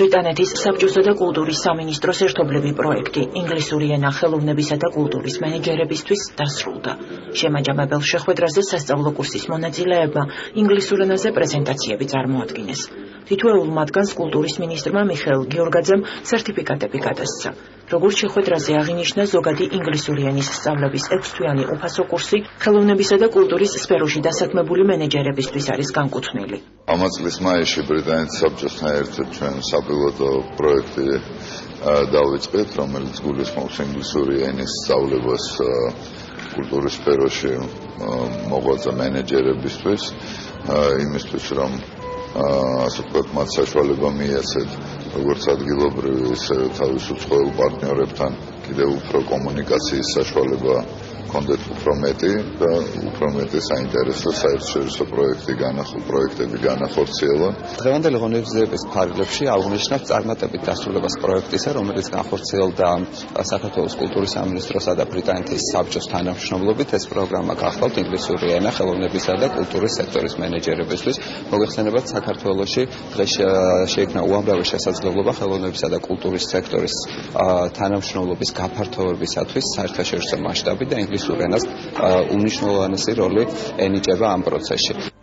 ბრიტანეთის საბჭოსა და კულტურის სამინისტროს ერთობლივი პროექტი ინგლისური ენა ხელოვნებისა და კულტურის მენეჯერებისთვის დასრულდა. შემაჯამებელ შეხვედრაზე სასწავლო კურსის მონაწილეებმა ინგლისურ ენაზე პრეზენტაციები წარმოადგინეს. თითოეულ მათგანს კულტურის მინისტრმა მიხეილ გიორგაძემ სერტიფიკატები გადასცა. როგორც შეხვედრაზე აღინიშნა, ზოგადი ინგლისური ენის სწავლების 6-თვიანი უფასო კურსი ხელოვნებისა და კულტურის სფეროში დასაქმებული მენეჯერებისთვის არის განკუთვნილი. Am წლის მაისში ბრიტანეთის საბჭოსთან ერთად ჩვენ საპილოტო პროექტი დავიწყეთ, რომელიც გულისხმობს ინგლისური ენის სწავლებას კულტურის სფეროში მოღვაწე მენეჯერებისთვის, იმისთვის რომ ასე ვთქვათ, მათ საშუალება მიეცეთ როგორც ადგილობრივ, ისე თავის უცხოელ პარტნიორებთან კიდევ უფრო კომუნიკაციის საშუალება კონდეთ უფრო მეტი და უფრო მეტი საინტერესო საერთაშორისო პროექტები განახორციელონ. დღევანდელი ღონისძიების ფარგლებში აღნიშნავს წარმატებით დასრულებას პროექტისა, რომელიც განხორციელდა საქართველოს კულტურის სამინისტროსა და ბრიტანეთის საბჭოს თანამშრომლობით. ეს პროგრამა გახლავთ ინგლისური ენა ხელოვნებისა და კულტურის სექტორის მენეჯერებისთვის. მოგეხსენებათ, საქართველოში დღეს შეიქმნა უამრავი შესაძლებლობა ხელოვნებისა და კულტურის სექტორის თანამშრომლობის გაფართოებისათვის საერთაშორისო მასშტაბით და ინგლისურ ენას უნიშნულოვანესი როლი ენიჭება ამ პროცესში.